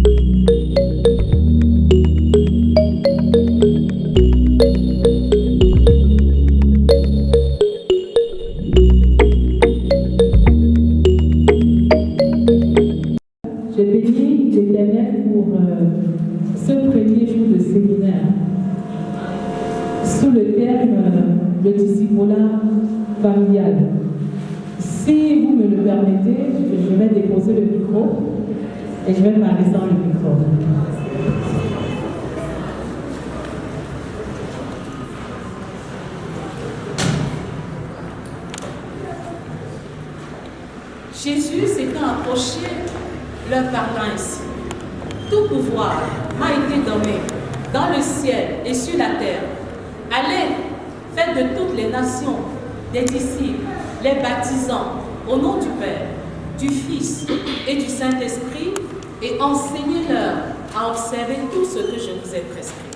Je bénis l'Éternel pour ce premier jour de séminaire sous le terme le discipulat familial. Si vous me le permettez, je vais déposer le micro et je vais parler sans le micro. Jésus s'étant approché, leur parlant ainsi. Tout pouvoir m'a été donné dans le ciel et sur la terre. Allez, faites de toutes les nations des disciples, les baptisant au nom du Père, du Fils et du Saint-Esprit, et enseignez-leur à observer tout ce que je vous ai prescrit.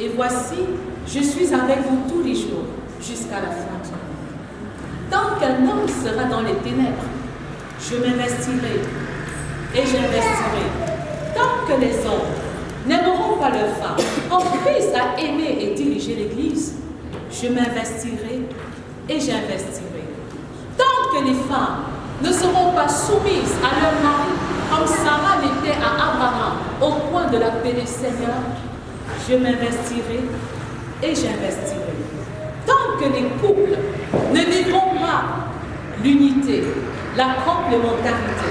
Et voici, je suis avec vous tous les jours, jusqu'à la fin du monde. Tant qu'un homme sera dans les ténèbres, je m'investirai et j'investirai. Tant que les hommes n'aimeront pas leurs femmes, en Christ a aimé et dirigé l'Église, je m'investirai et j'investirai. Tant que les femmes ne seront pas soumises à leur mari, comme Sarah l'était à Abraham, au point de l'appeler Seigneur, je m'investirai et j'investirai. Tant que les couples ne vivront pas l'unité, la complémentarité,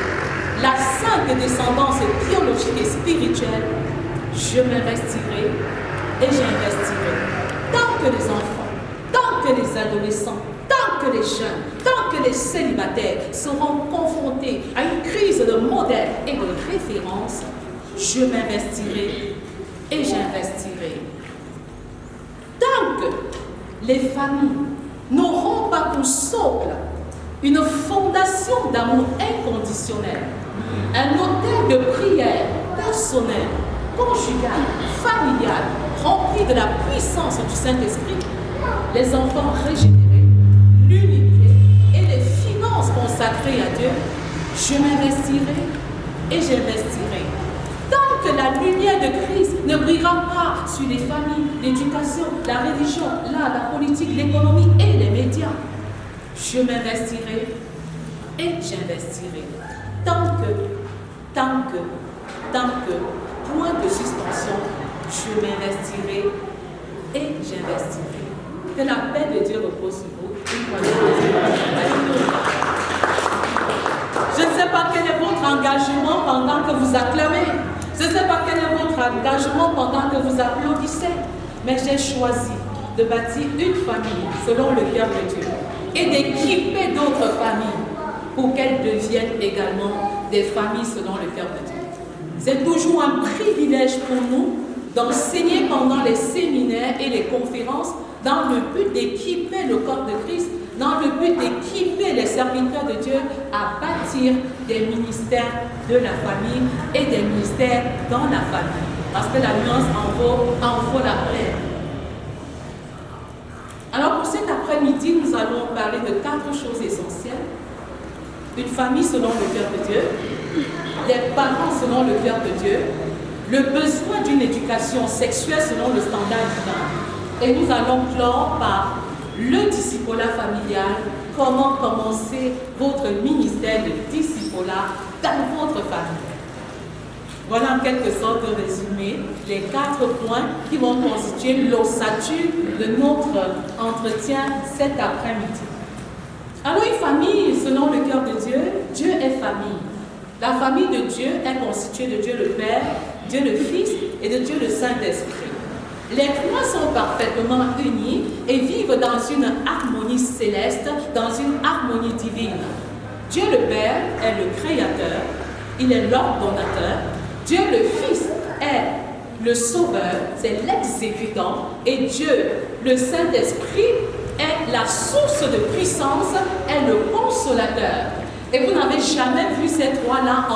la sainte descendance biologique et spirituelle, je m'investirai et j'investirai. Tant que les enfants, tant que les adolescents, tant que les jeunes, tant que les célibataires seront confrontés à une crise de modèle et de référence, je m'investirai et j'investirai. Tant que les familles n'auront pas pour socle une fondation d'amour inconditionnel, un autel de prière personnelle, conjugale, familiale, rempli de la puissance du Saint-Esprit, les enfants régénérés, l'unité et les finances consacrées à Dieu, je m'investirai et j'investirai. Tant que la lumière de Christ ne brillera pas sur les familles, l'éducation, la religion, l'art, la politique, l'économie et les médias, je m'investirai et j'investirai. Tant que, point de suspension, je m'investirai et j'investirai. Que la paix de Dieu repose sur vous. Je ne sais pas quel est votre engagement pendant que vous acclamez. Je ne sais pas quel est votre engagement pendant que vous applaudissez. Mais j'ai choisi de bâtir une famille selon le cœur de Dieu et d'équiper d'autres familles pour qu'elles deviennent également des familles selon le cœur de Dieu. C'est toujours un privilège pour nous d'enseigner pendant les séminaires et les conférences dans le but d'équiper le corps de Christ, dans le but d'équiper les serviteurs de Dieu à bâtir des ministères de la famille et des ministères dans la famille. Parce que la nuance en vaut la paix. Alors pour cet après-midi, nous allons parler de 4 choses essentielles. Une famille selon le cœur de Dieu, les parents selon le cœur de Dieu, le besoin d'une éducation sexuelle selon le standard divin. Et nous allons clore par le discipulat familial, comment commencer votre ministère de discipulat dans votre famille. Voilà en quelque sorte de résumé les 4 points qui vont constituer l'ossature de notre entretien cet après-midi. Alors une famille selon le cœur de Dieu, Dieu est famille. La famille de Dieu est constituée de Dieu le Père, Dieu le Fils et de Dieu le Saint-Esprit. Les 3 sont parfaitement unis et vivent dans une harmonie céleste, dans une harmonie divine. Dieu le Père est le Créateur, il est l'ordonnateur. Dieu le Fils est le Sauveur, c'est l'exécutant. Et Dieu, le Saint-Esprit, est la source de puissance, est le consolateur. Et vous n'avez jamais vu ces 3-là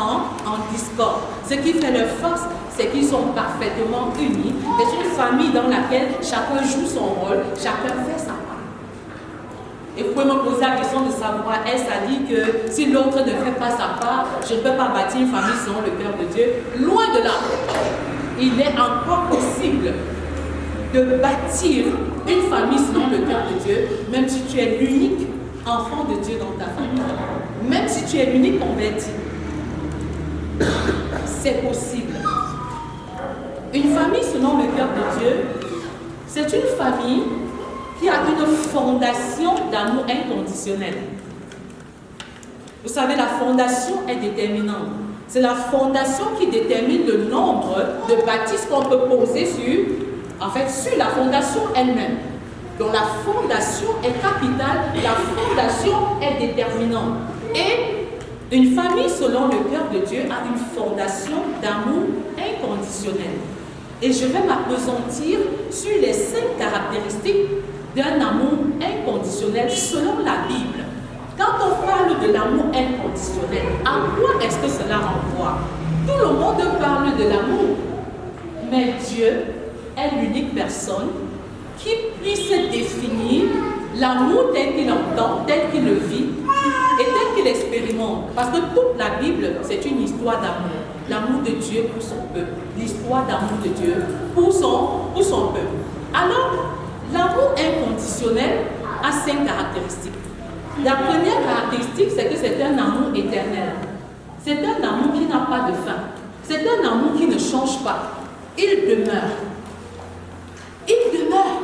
en discorde. Ce qui fait leur force, c'est qu'ils sont parfaitement unis. C'est une famille dans laquelle chacun joue son rôle, chacun fait sa part. Et vous pouvez me poser la question de savoir, est-ce à dire que si l'autre ne fait pas sa part, je ne peux pas bâtir une famille selon le cœur de Dieu? Loin de là. Il est encore possible de bâtir une famille selon le cœur de Dieu, même si tu es l'unique enfant de Dieu dans ta famille. Même si tu es l'unique converti. C'est possible. Une famille selon le cœur de Dieu, c'est une famille qui a une fondation d'amour inconditionnel. Vous savez, la fondation est déterminante. C'est la fondation qui détermine le nombre de bâtisses qu'on peut poser sur la fondation elle-même. Donc la fondation est capitale, la fondation est déterminante. Et une famille selon le cœur de Dieu a une fondation d'amour inconditionnel. Et je vais m'appesantir sur les 5 caractéristiques d'un amour inconditionnel selon la Bible. Quand on parle de l'amour inconditionnel, à quoi est-ce que cela renvoie? Tout le monde parle de l'amour, mais Dieu est l'unique personne qui puisse définir l'amour tel qu'il entend, tel qu'il le vit et tel qu'il expérimente. Parce que toute la Bible, c'est une histoire d'amour. L'amour de Dieu pour son peuple. L'histoire d'amour de Dieu pour son peuple. Alors, l'amour inconditionnel a 5 caractéristiques. La première caractéristique, c'est que c'est un amour éternel. C'est un amour qui n'a pas de fin. C'est un amour qui ne change pas. Il demeure. Il demeure.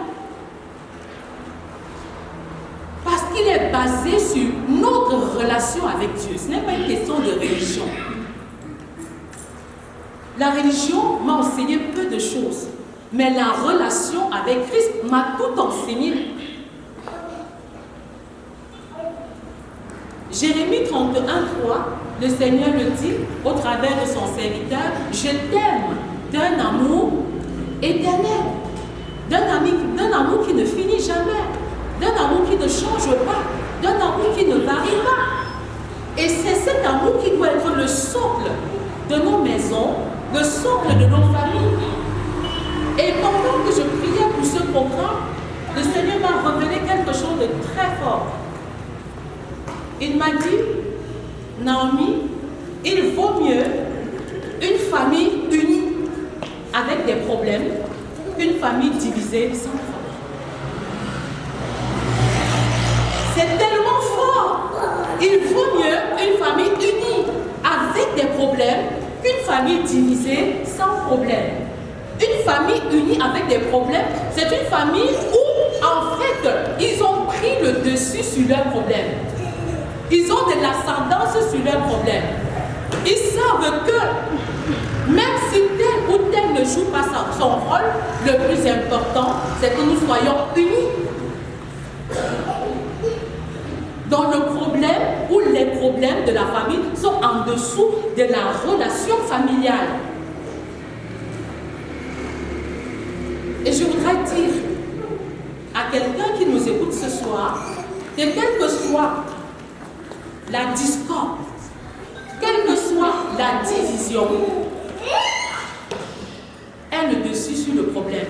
Parce qu'il est basé sur notre relation avec Dieu. Ce n'est pas une question de religion. La religion m'a enseigné peu de choses. Mais la relation avec Christ m'a tout enseigné. Jérémie 31, 3, le Seigneur le dit au travers de son serviteur, je t'aime d'un amour éternel, d'un amour qui ne finit jamais, d'un amour qui ne change pas, d'un amour qui ne varie pas. Et c'est cet amour qui doit être le socle de nos maisons, le socle de nos familles. Et pendant que je priais pour ce programme, le Seigneur m'a révélé quelque chose de très fort. Il m'a dit, Naomi, il vaut mieux une famille unie avec des problèmes qu'une famille divisée sans problème. C'est tellement fort. Il vaut mieux une famille unie avec des problèmes qu'une famille divisée sans problème. Une famille unie avec des problèmes, c'est une famille où, en fait, ils ont pris le dessus sur leurs problèmes. Ils ont de l'ascendance sur leurs problèmes. Ils savent que même si tel ou tel ne joue pas son rôle, le plus important, c'est que nous soyons unis. Donc le problème ou les problèmes de la famille sont en dessous de la relation familiale. Et je voudrais dire à quelqu'un qui nous écoute ce soir que quelle que soit la discorde, quelle que soit la division, est le dessus sur le problème.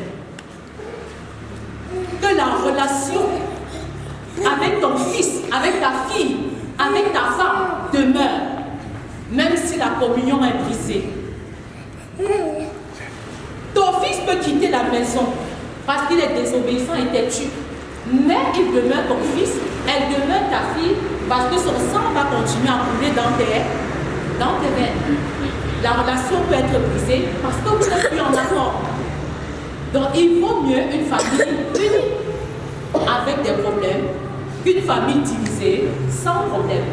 Que la relation avec ton fils, avec ta fille, avec ta femme demeure, même si la communion est brisée. Ton fils peut quitter la maison parce qu'il est désobéissant et têtu, mais il demeure ton fils, elle demeure ta fille parce que son sang va continuer à couler dans tes veines. La relation peut être brisée parce que vous n'êtes plus en accord. Donc il vaut mieux une famille unie avec des problèmes qu'une famille divisée sans problème.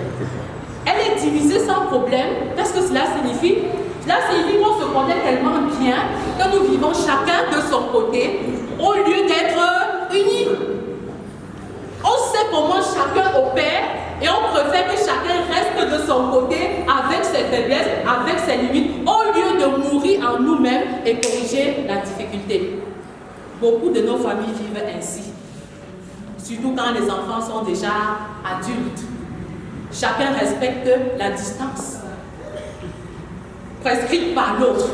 Elle est divisée sans problème. Qu'est-ce que cela signifie? Cela signifie qu'on se connaît tellement bien que nous vivons chacun de son côté au lieu d'être unis. On sait comment chacun opère et on préfère que chacun reste de son côté avec ses faiblesses, avec ses limites, au lieu de mourir en nous-mêmes et corriger la difficulté. Beaucoup de nos familles vivent ainsi. Surtout quand les enfants sont déjà adultes. Chacun respecte la distance prescrite par l'autre.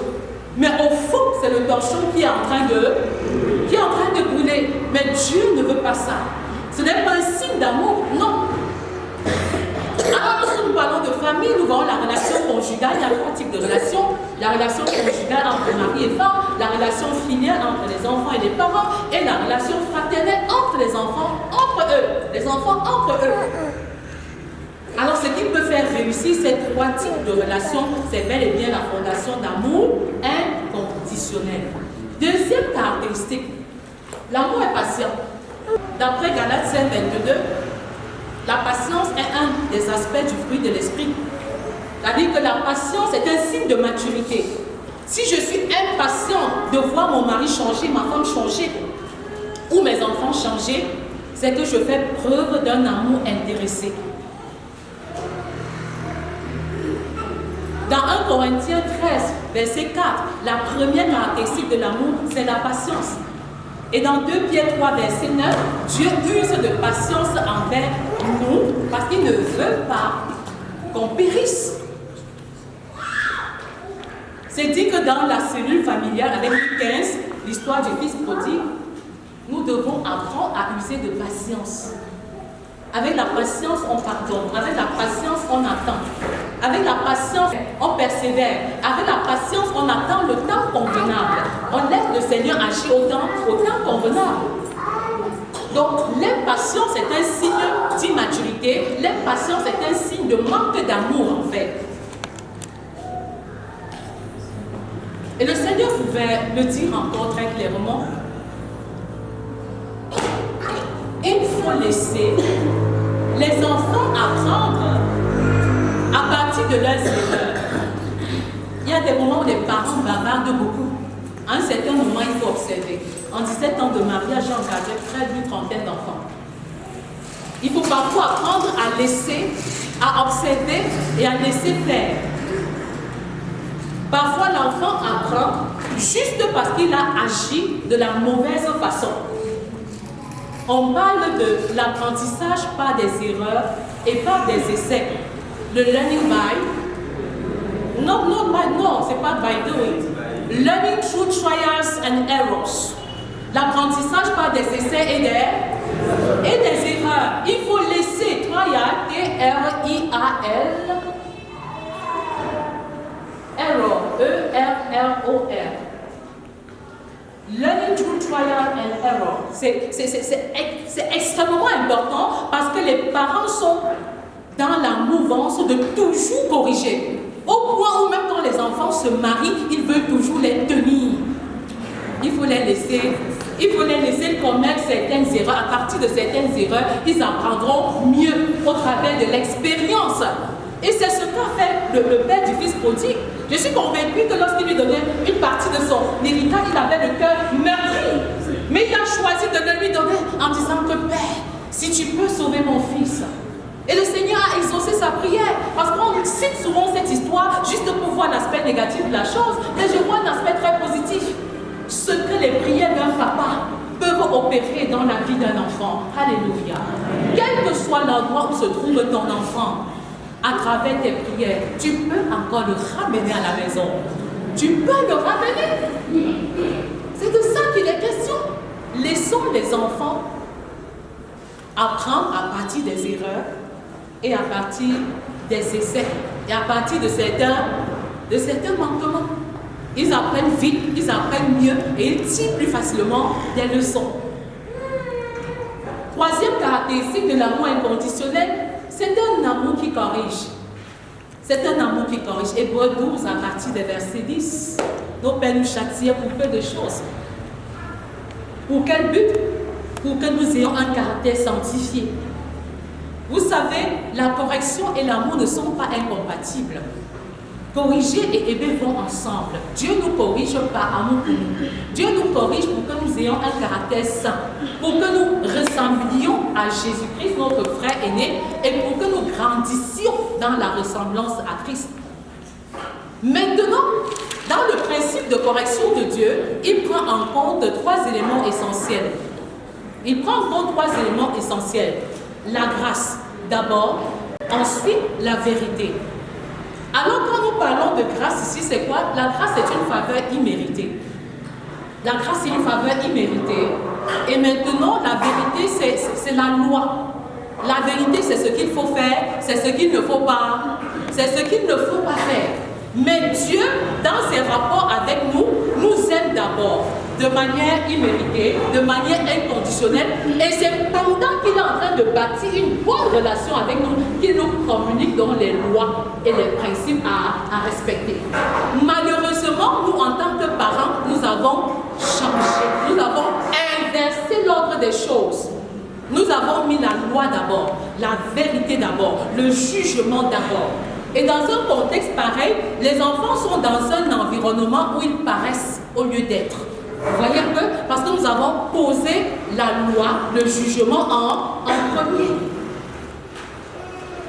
Mais au fond, c'est le torchon qui est en train de brûler. Mais Dieu ne veut pas ça. Ce n'est pas un signe d'amour, non. Alors, lorsque nous parlons de famille, nous voyons la relation conjugale. Il y a trois types de relations. La relation conjugale entre mari et femme, la relation filiale entre les enfants et les parents, et la relation fraternelle entre les enfants, entre eux. Les enfants entre eux. Alors, ce qui peut faire réussir ces trois types de relations, c'est bel et bien la fondation d'amour inconditionnel. Deuxième caractéristique, l'amour est patient. D'après Galates 5, 22, la patience est un des aspects du fruit de l'esprit. C'est-à-dire que la patience est un signe de maturité. Si je suis impatient de voir mon mari changer, ma femme changer, ou mes enfants changer, c'est que je fais preuve d'un amour intéressé. Dans 1 Corinthiens 13, verset 4, la première caractéristique de l'amour, c'est la patience. Et dans 2 Pierre 3, verset 9, Dieu use de patience envers nous parce qu'il ne veut pas qu'on périsse. C'est dit que dans la cellule familiale, avec Luc 15, l'histoire du fils prodigue, nous devons apprendre à user de patience. Avec la patience, on pardonne. Avec la patience, on attend. Avec la patience, on persévère. Avec la patience, on attend le temps convenable. On laisse le Seigneur agir au temps convenable. Donc, l'impatience est un signe d'immaturité. L'impatience est un signe de manque d'amour, en fait. Et le Seigneur pouvait le dire encore très clairement. Il faut laisser les enfants apprendre à partir de leurs erreurs. Il y a des moments où les parents bavardent beaucoup. À un certain moment, il faut observer. En 17 ans de mariage, j'ai encadré près d'une trentaine d'enfants. Il faut parfois apprendre à laisser, à observer et à laisser faire. Parfois, l'enfant apprend juste parce qu'il a agi de la mauvaise façon. On parle de l'apprentissage par des erreurs et par des essais. Le learning by, non, c'est pas by doing. Learning through trials and errors. L'apprentissage par des essais et des erreurs. Il faut laisser trial, T-R-I-A-L, error, E-R-R-O-R. Learning through trial and error. C'est extrêmement important parce que les parents sont dans la mouvance de toujours corriger. Au point où même quand les enfants se marient, ils veulent toujours les tenir. Il faut les laisser commettre certaines erreurs. À partir de certaines erreurs, ils apprendront mieux au travers de l'expérience. Et c'est ce qu'a fait le père du fils prodigue. Je suis convaincue que lorsqu'il lui donnait une partie de son héritage, il avait le cœur meurtri. Mais il a choisi de le lui donner en disant que Père, si tu peux sauver mon fils. Et le Seigneur a exaucé sa prière. Parce qu'on cite souvent cette histoire juste pour voir l'aspect négatif de la chose. Mais je vois un aspect très positif. Ce que les prières d'un papa peuvent opérer dans la vie d'un enfant. Alléluia. Quel que soit l'endroit où se trouve ton enfant, à travers tes prières, tu peux encore le ramener à la maison. Tu peux le ramener. C'est de ça qu'il est question. Laissons les enfants apprendre à partir des erreurs et à partir des essais et à partir de certains manquements. Ils apprennent vite, ils apprennent mieux et ils tirent plus facilement des leçons. Troisième caractéristique de l'amour inconditionnel, c'est un amour qui corrige. C'est un amour qui corrige. Hébreux 12, à partir des versets 10. Nos pères nous châtiaient pour peu de choses. Pour quel but? Pour que nous ayons un caractère sanctifié. Vous savez, la correction et l'amour ne sont pas incompatibles. Corriger et aimer vont ensemble. Dieu nous corrige par amour pour nous. Dieu nous corrige pour que nous ayons un caractère saint, pour que nous ressemblions à Jésus-Christ, notre frère aîné, et pour que nous grandissions dans la ressemblance à Christ. Maintenant, dans le principe de correction de Dieu, il prend en compte trois éléments essentiels. Il prend en compte trois éléments essentiels. La grâce, d'abord, ensuite la vérité. Alors quand nous parlons de grâce ici, c'est quoi? La grâce est une faveur imméritée. La grâce, c'est une faveur imméritée. Et maintenant, la vérité, c'est la loi. La vérité, c'est ce qu'il faut faire, c'est ce qu'il ne faut pas, c'est ce qu'il ne faut pas faire. Mais Dieu, dans ses rapports avec nous, nous aime d'abord de manière imméritée, de manière inconditionnelle. Et c'est pendant qu'il est en train de bâtir une bonne relation avec nous qu'il nous communique dans les lois et les principes à respecter. Malheureusement, nous, en tant que parents, nous avons changé, nous avons inversé l'ordre des choses. Nous avons mis la loi d'abord, la vérité d'abord, le jugement d'abord. Et dans un contexte pareil, les enfants sont dans un environnement où ils paraissent au lieu d'être. Vous voyez un peu? Parce que nous avons posé la loi, le jugement en premier.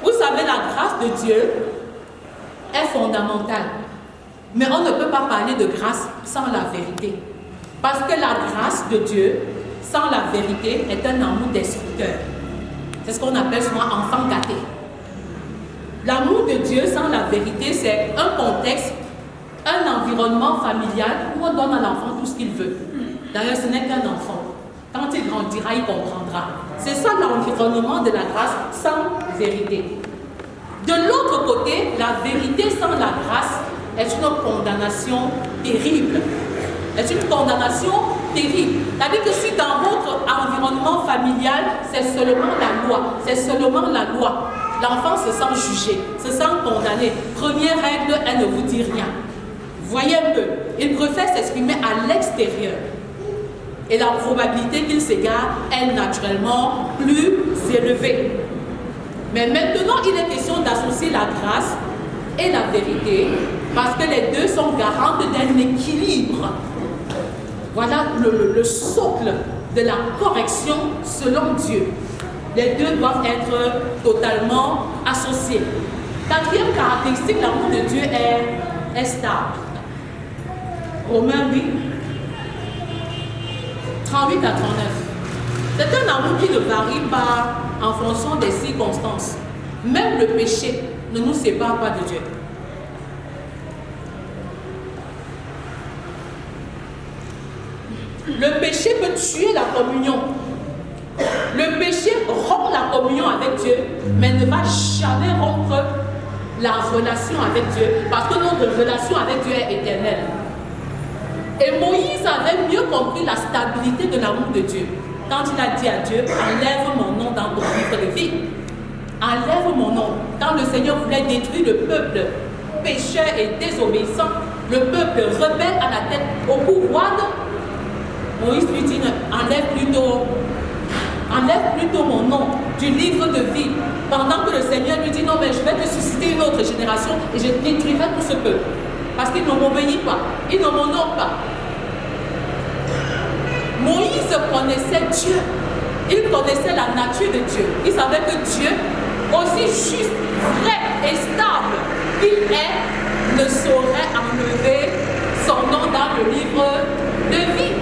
Vous savez, la grâce de Dieu est fondamentale. Mais on ne peut pas parler de grâce sans la vérité. Parce que la grâce de Dieu, sans la vérité, est un amour destructeur. C'est ce qu'on appelle souvent enfant gâté. L'amour de Dieu sans la vérité, c'est un contexte, un environnement familial où on donne à l'enfant tout ce qu'il veut. D'ailleurs, ce n'est qu'un enfant. Quand il grandira, il comprendra. C'est ça l'environnement de la grâce sans vérité. De l'autre côté, la vérité sans la grâce est une condamnation terrible. C'est une condamnation terrible. C'est-à-dire que si dans votre environnement familial, c'est seulement la loi, c'est seulement la loi, l'enfant se sent jugé, se sent condamné. Première règle, elle ne vous dit rien. Voyez un peu, il préfère s'exprimer à l'extérieur. Et la probabilité qu'il s'égare est naturellement plus élevée. Mais maintenant, il est question d'associer la grâce et la vérité, parce que les deux sont garantes d'un équilibre. Voilà le socle de la correction selon Dieu. Les deux doivent être totalement associés. Quatrième caractéristique, l'amour de Dieu est stable. Romains 8, 38 à 39. C'est un amour qui ne varie pas en fonction des circonstances. Même le péché ne nous sépare pas de Dieu. Le péché peut tuer la communion. Le péché rompt la communion avec Dieu, mais ne va jamais rompre la relation avec Dieu, parce que notre relation avec Dieu est éternelle. Et Moïse avait mieux compris la stabilité de l'amour de Dieu quand il a dit à Dieu: enlève mon nom dans ton livre de vie. Enlève mon nom. Quand le Seigneur voulait détruire le peuple pécheur et désobéissant, le peuple rebelle à la tête au pouvoir, Moïse lui dit: enlève plutôt mon nom du livre de vie. Pendant que le Seigneur lui dit: non, mais je vais te susciter une autre génération et je détruirai tout ce peuple. Parce qu'ils ne m'obéissent pas, ils ne m'honorent pas. Moïse connaissait Dieu, il connaissait la nature de Dieu. Il savait que Dieu, aussi juste, vrai et stable qu'il est, ne saurait enlever son nom dans le livre de vie.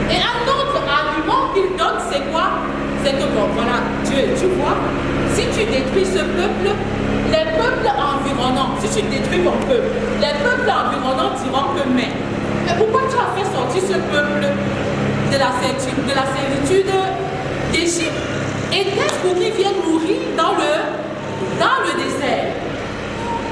Et un autre argument qu'il donne, c'est quoi? C'est que bon, voilà, Dieu, tu vois, si tu détruis ce peuple, les peuples environnants, si tu détruis mon peuple, les peuples environnants diront que mais pourquoi tu as fait sortir ce peuple de la servitude d'Égypte? Était-ce pour qu'ils viennent mourir dans le désert?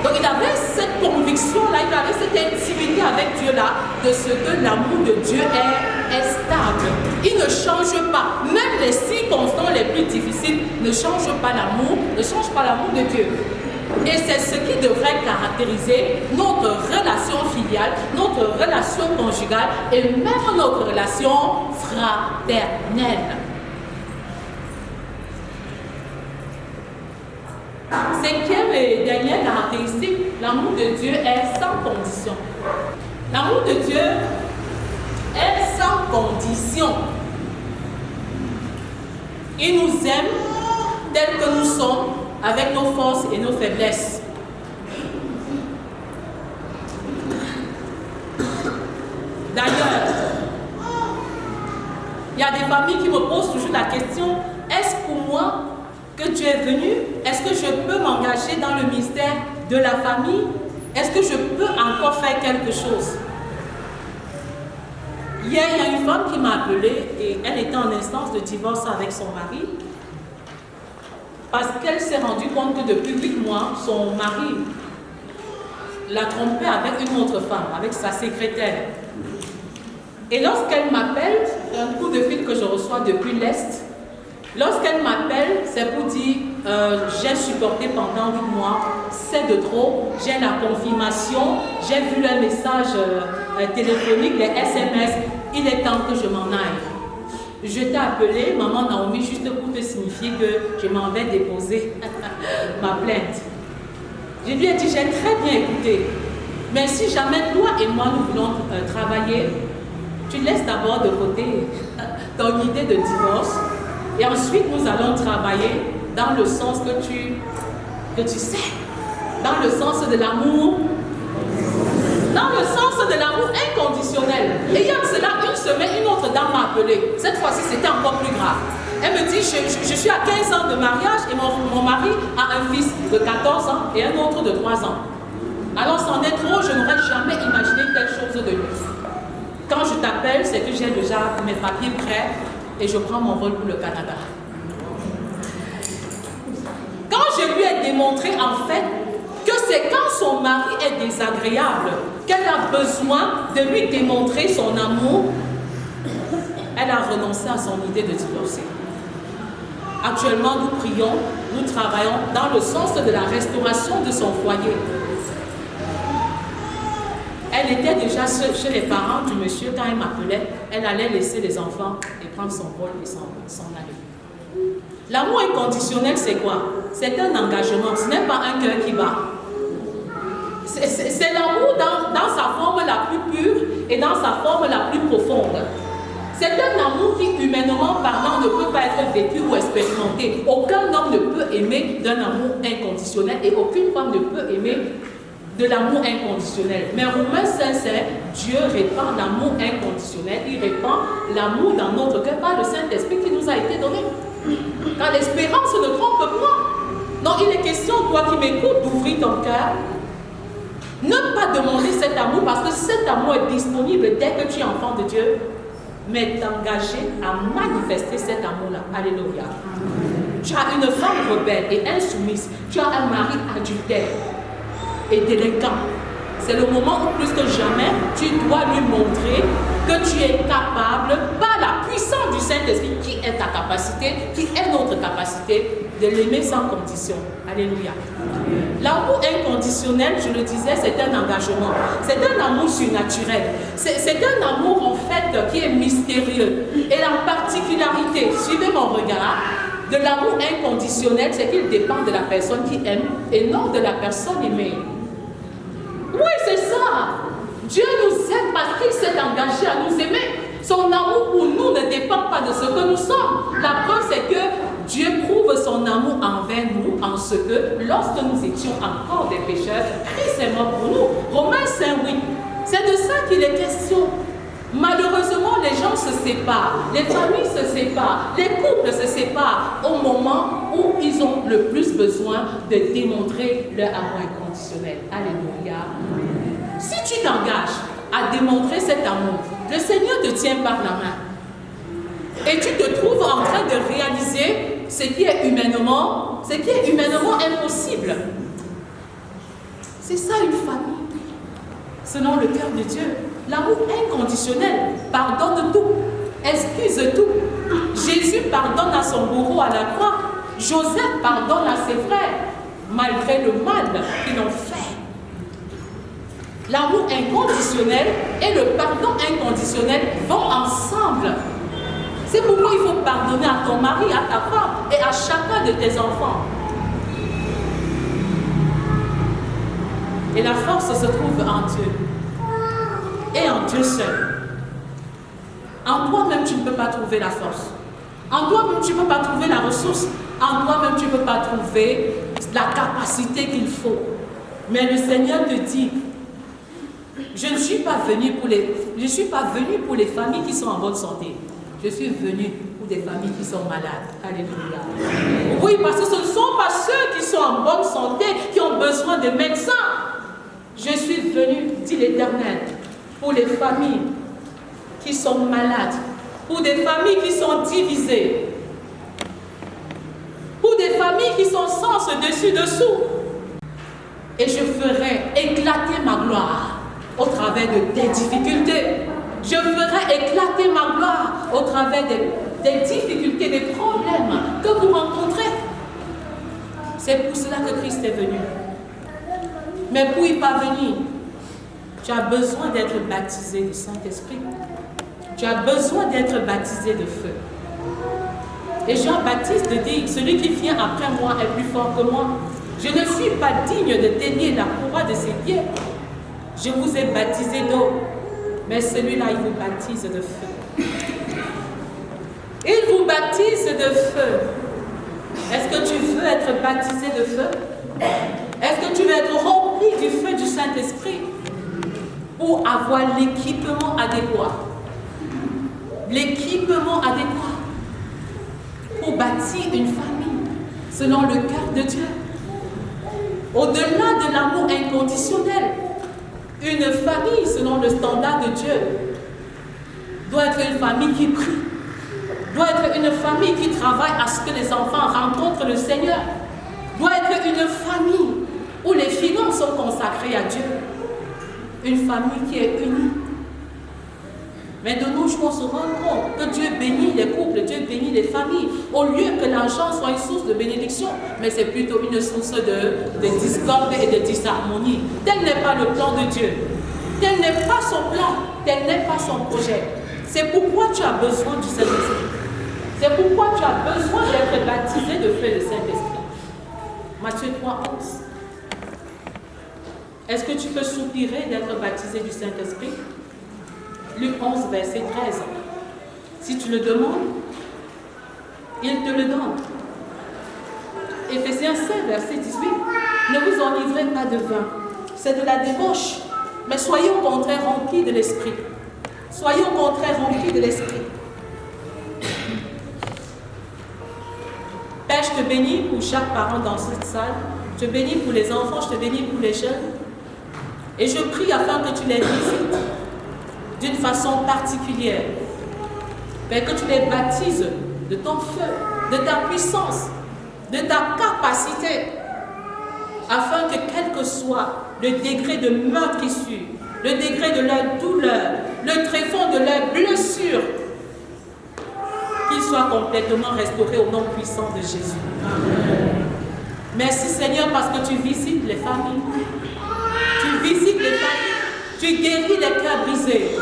Donc il avait cette conviction-là, il avait cette intimité avec Dieu-là, de ce que l'amour de Dieu est stable. Il ne change pas. Même les circonstances les plus difficiles ne changent pas l'amour, ne changent pas l'amour de Dieu. Et c'est ce qui devrait caractériser notre relation filiale, notre relation conjugale et même notre relation fraternelle. Cinquième et dernière caractéristique, l'amour de Dieu est sans condition. L'amour de Dieu est sans condition. Il nous aime tels que nous sommes, avec nos forces et nos faiblesses. D'ailleurs, il y a des familles qui me posent toujours la question: est-ce pour moi que Dieu est venu? Est-ce que je peux m'engager dans le ministère de la famille? Est-ce que je peux encore faire quelque chose? Il Hier, il y a une femme qui m'a appelée et elle était en instance de divorce avec son mari parce qu'elle s'est rendue compte que depuis 8 mois, son mari l'a trompée avec une autre femme, avec sa secrétaire. Et lorsqu'elle m'appelle, un coup de fil que je reçois depuis l'Est, lorsqu'elle m'appelle, c'est pour dire j'ai supporté pendant 8 mois, c'est de trop, j'ai la confirmation, j'ai vu le message téléphonique, les SMS, il est temps que je m'en aille. Je t'ai appelé, maman Naomi, juste pour te signifier que je m'en vais déposer ma plainte. Je lui ai dit, j'ai très bien écouté, mais si jamais toi et moi nous voulons travailler, tu laisses d'abord de côté ton idée de divorce et ensuite nous allons travailler dans le sens que tu sais, dans le sens de l'amour, inconditionnel. Et il y a cela une semaine, une autre dame m'a appelé. Cette fois-ci, c'était encore plus grave. Elle me dit, je suis à 15 ans de mariage et mon mari a un fils de 14 ans et un autre de 3 ans. Alors, c'en est trop, je n'aurais jamais imaginé telle chose de lui. Quand je t'appelle, c'est que j'ai déjà mes papiers prêts et je prends mon vol pour le Canada. Quand je lui ai démontré en fait que c'est quand son mari est désagréable qu'elle a besoin de lui démontrer son amour, elle a renoncé à son idée de divorcer. Actuellement, nous prions, nous travaillons dans le sens de la restauration de son foyer. Elle était déjà chez les parents du monsieur quand elle m'appelait. Elle allait laisser les enfants et prendre son vol et s'en aller. L'amour inconditionnel, c'est quoi? C'est un engagement, ce n'est pas un cœur qui bat. C'est l'amour dans sa forme la plus pure et dans sa forme la plus profonde. C'est un amour qui, humainement parlant, ne peut pas être vécu ou expérimenté. Aucun homme ne peut aimer d'un amour inconditionnel et aucune femme ne peut aimer de l'amour inconditionnel. Mais Romains 5, Dieu répand l'amour inconditionnel, il répand l'amour dans notre cœur par le Saint-Esprit qui nous a été donné. Car l'espérance ne trompe point. Donc il est question, toi qui m'écoutes, d'ouvrir ton cœur. Ne pas demander cet amour parce que cet amour est disponible dès que tu es enfant de Dieu, mais t'engager à manifester cet amour-là. Alléluia. Tu as une femme rebelle et insoumise. Tu as un mari adultère et délinquant. C'est le moment où plus que jamais, tu dois lui montrer que tu es capable, par la puissance du Saint-Esprit, qui est ta capacité, qui est notre capacité, de l'aimer sans condition. Alléluia. L'amour inconditionnel, je le disais, c'est un engagement. C'est un amour surnaturel. C'est un amour, en fait, qui est mystérieux. Et la particularité, suivez mon regard, de l'amour inconditionnel, c'est qu'il dépend de la personne qui aime et non de la personne aimée. Oui, c'est ça. Dieu nous aime parce qu'il s'est engagé à nous aimer. Son amour pour nous ne dépend pas de ce que nous sommes. La preuve, c'est que Dieu prouve son amour envers nous en ce que, lorsque nous étions encore des pécheurs, Christ est mort pour nous. Romains 5, oui. C'est de ça qu'il est question. Malheureusement, les gens se séparent, les familles se séparent, les couples se séparent au moment où ils ont le plus besoin de démontrer leur amour inconditionnel. Alléluia. Si tu t'engages à démontrer cet amour, le Seigneur te tient par la main. Et tu te trouves en train de réaliser ce qui est humainement impossible. C'est ça une famille, selon le cœur de Dieu. L'amour inconditionnel pardonne tout, excuse tout. Jésus pardonne à son bourreau à la croix. Joseph pardonne à ses frères, malgré le mal qu'ils ont fait. L'amour inconditionnel et le pardon inconditionnel vont ensemble. C'est pourquoi il faut pardonner à ton mari, à ta femme et à chacun de tes enfants. Et la force se trouve en Dieu. Et en Dieu seul. En toi-même, tu ne peux pas trouver la force. En toi-même, tu ne peux pas trouver la ressource. En toi-même, tu ne peux pas trouver la capacité qu'il faut. Mais le Seigneur te dit, je ne suis pas venu pour les familles qui sont en bonne santé. Je suis venu pour des familles qui sont malades. Alléluia. Oui, parce que ce ne sont pas ceux qui sont en bonne santé qui ont besoin de médecins. Je suis venu, dit l'Éternel, pour les familles qui sont malades, pour des familles qui sont divisées, pour des familles qui sont sans dessus-dessous. Et je ferai éclater ma gloire au travers de tes difficultés. Je ferai éclater ma gloire au travers des difficultés, des problèmes que vous rencontrez. C'est pour cela que Christ est venu. Mais pour y parvenir, tu as besoin d'être baptisé du Saint-Esprit. Tu as besoin d'être baptisé de feu. Et Jean-Baptiste dit, celui qui vient après moi est plus fort que moi. Je ne suis pas digne de tenir la courroie de ses pieds. Je vous ai baptisé d'eau, mais celui-là, il vous baptise de feu. Il vous baptise de feu. Est-ce que tu veux être baptisé de feu? Est-ce que tu veux être rempli du feu du Saint-Esprit pour avoir l'équipement adéquat? L'équipement adéquat pour bâtir une famille selon le cœur de Dieu. Au-delà de l'amour inconditionnel, une famille selon le standard de Dieu doit être une famille qui prie, doit être une famille qui travaille à ce que les enfants rencontrent le Seigneur, doit être une famille où les finances sont consacrées à Dieu, une famille qui est unie. Mais de nos jours, on se rend compte que Dieu bénit les couples, Dieu bénit les familles, au lieu que l'argent soit une source de bénédiction, mais c'est plutôt une source de discorde et de disharmonie. Tel n'est pas le plan de Dieu. Tel n'est pas son plan, tel n'est pas son projet. C'est pourquoi tu as besoin du Saint-Esprit. C'est pourquoi tu as besoin d'être baptisé de feu du Saint-Esprit. Matthieu 3:11. Est-ce que tu peux soupirer d'être baptisé du Saint-Esprit? Luc 11, verset 13. Si tu le demandes, il te le donne. Éphésiens 5, verset 18. Ne vous enivrez pas de vin, c'est de la débauche, mais soyez au contraire remplis de l'Esprit. Soyez au contraire remplis de l'Esprit. Père, je te bénis pour chaque parent dans cette salle. Je te bénis pour les enfants, je te bénis pour les jeunes. Et je prie afin que tu les visites d'une façon particulière. Père, que tu les baptises de ton feu, de ta puissance, de ta capacité, afin que quel que soit le degré de meurtrissure, le degré de leur douleur, le tréfonds de leur blessure, qu'ils soient complètement restaurés au nom puissant de Jésus. Amen. Merci Seigneur parce que tu visites les familles. Tu visites les familles. Tu guéris les cœurs brisés.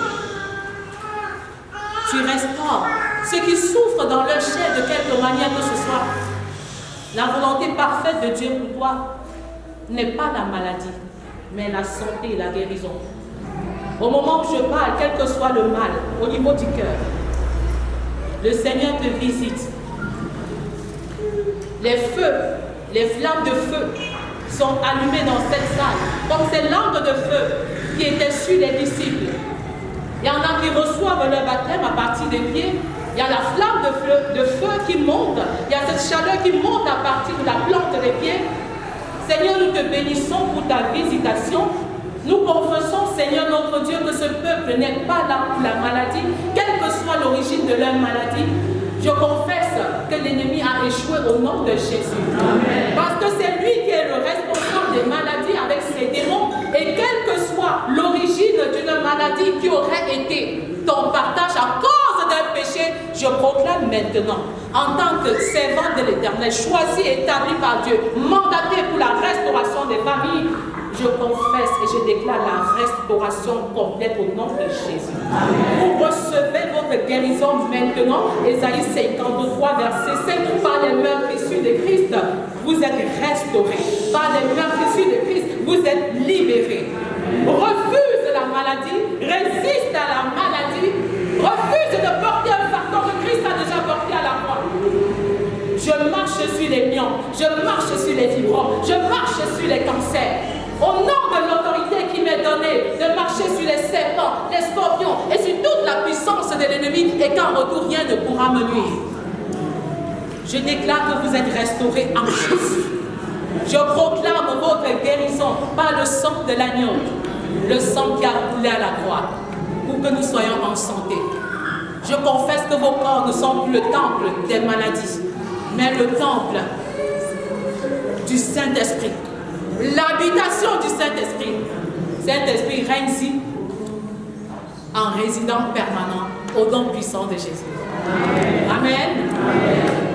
Tu restaures ceux qui souffrent dans leur chair de quelque manière que ce soit. La volonté parfaite de Dieu pour toi n'est pas la maladie, mais la santé et la guérison. Au moment où je parle, quel que soit le mal, au niveau du cœur, le Seigneur te visite. Les feux, les flammes de feu sont allumées dans cette salle, comme ces lampes de feu qui étaient sur les disciples. Il y en a qui reçoivent leur baptême à partir des pieds. Il y a la flamme de feu qui monte. Il y a cette chaleur qui monte à partir de la plante des pieds. Seigneur, nous te bénissons pour ta visitation. Nous confessons, Seigneur notre Dieu, que ce peuple n'est pas là pour la maladie, quelle que soit l'origine de leur maladie. Je confesse que l'ennemi a échoué au nom de Jésus. Amen. Parce que c'est lui qui est le responsable des maladies avec ses démons. Et quelle que soit l'origine d'une maladie qui aurait été ton partage à cause d'un péché, je proclame maintenant, en tant que servant de l'Éternel, choisi et établi par Dieu, mandaté pour la restauration des familles, je confesse et je déclare la restauration complète au nom de Jésus. Amen. Vous recevez votre guérison maintenant. Ésaïe 53, verset 5. Par les meurtrissures de Christ, vous êtes restaurés. Par les meurtrissures de Christ, vous êtes libérés. Refuse la maladie, résiste à la maladie, refuse de porter un fardeau que Christ a déjà porté à la croix. Je marche sur les lions, je marche sur les fibromes, je marche sur les cancers. Au nom de l'autorité qui m'est donnée de marcher sur les serpents, les scorpions et sur toute la puissance de l'ennemi, et qu'en retour rien ne pourra me nuire. Je déclare que vous êtes restaurés en Jésus. Je proclame votre guérison par le sang de l'agneau, le sang qui a coulé à la croix. pour que nous soyons en santé. Je confesse que vos corps ne sont plus le temple des maladies, mais le temple du Saint-Esprit. L'habitation du Saint-Esprit. Saint-Esprit règne ici en résident permanent au nom puissant de Jésus. Amen. Amen.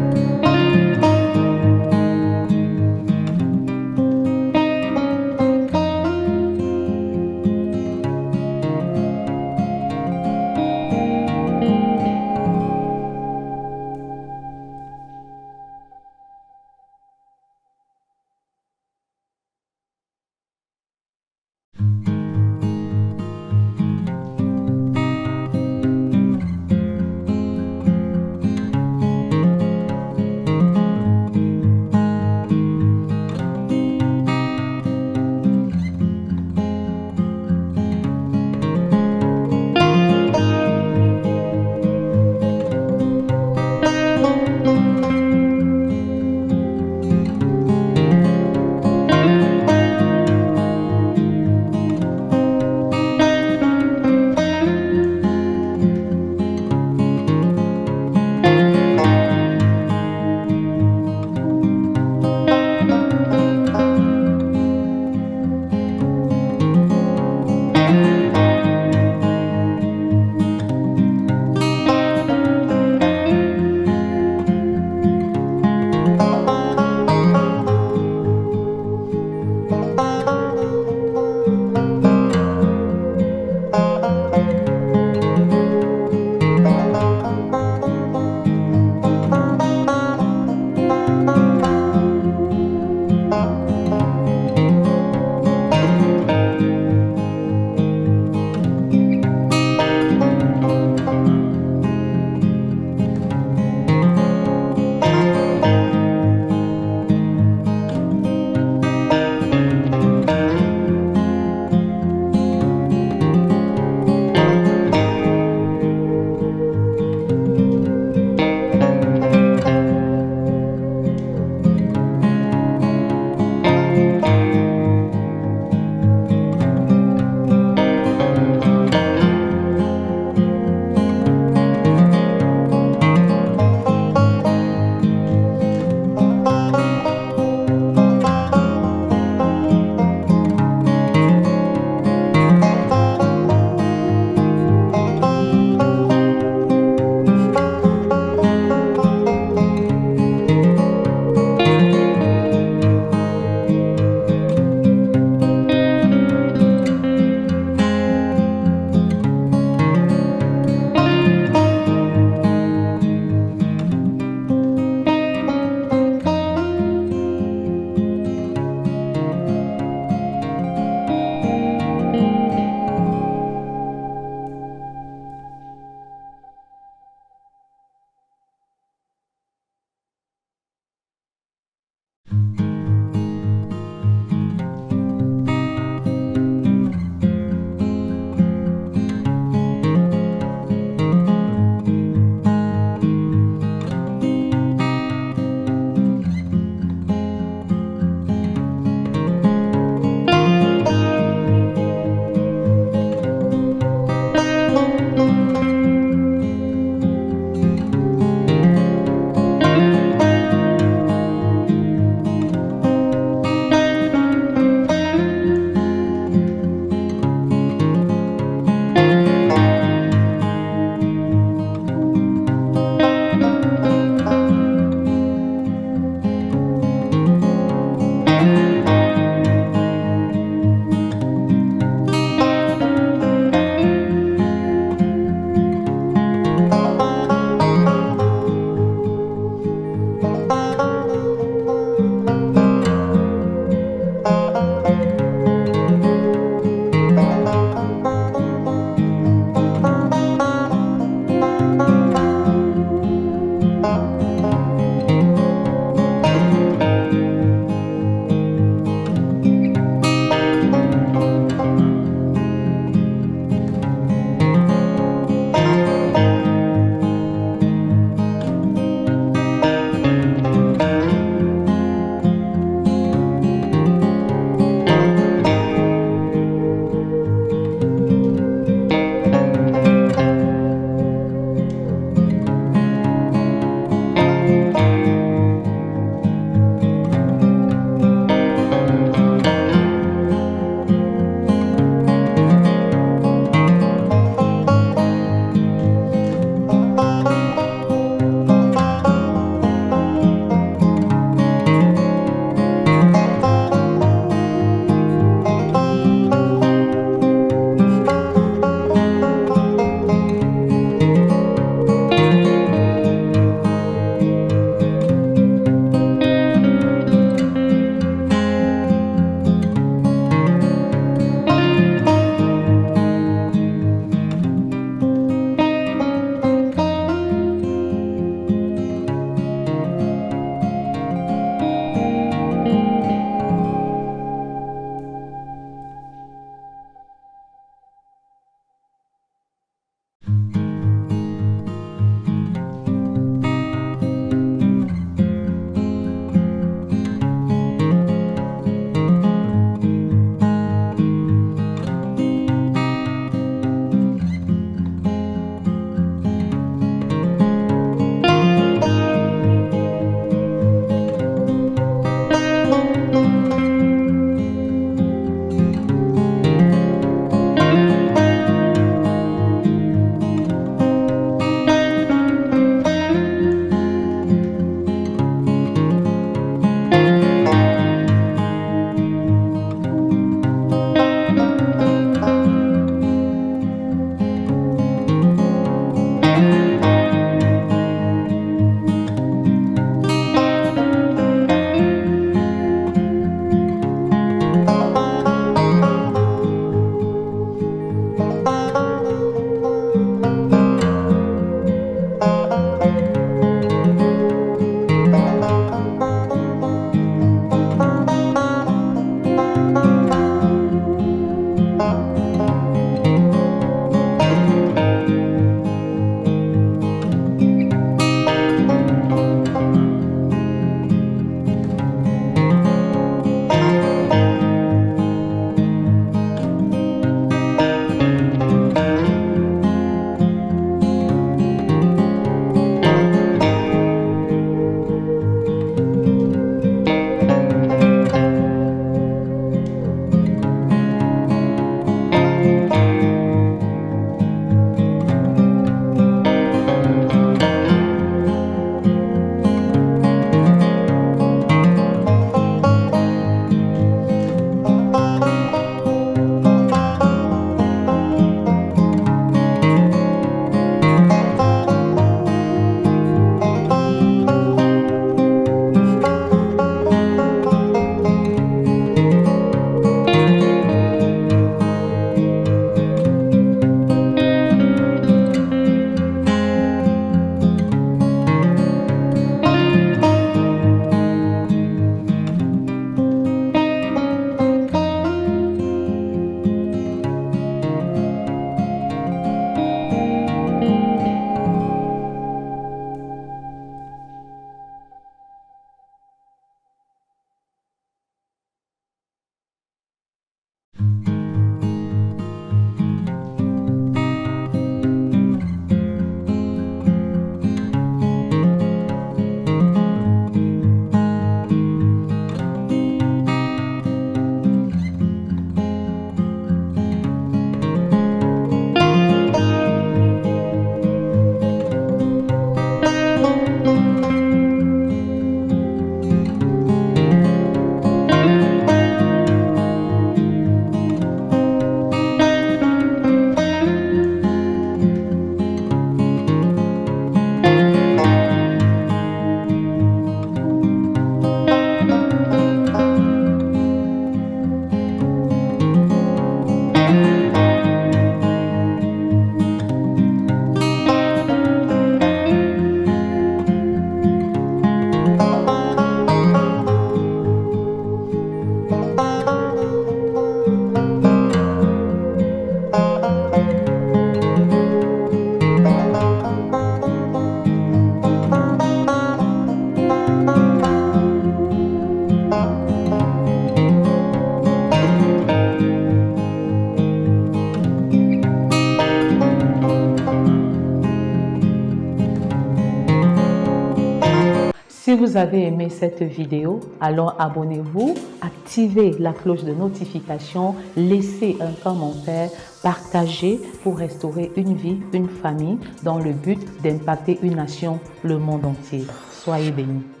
Si vous avez aimé cette vidéo, alors abonnez-vous, activez la cloche de notification, laissez un commentaire, partagez pour restaurer une vie, une famille dans le but d'impacter une nation, le monde entier. Soyez bénis.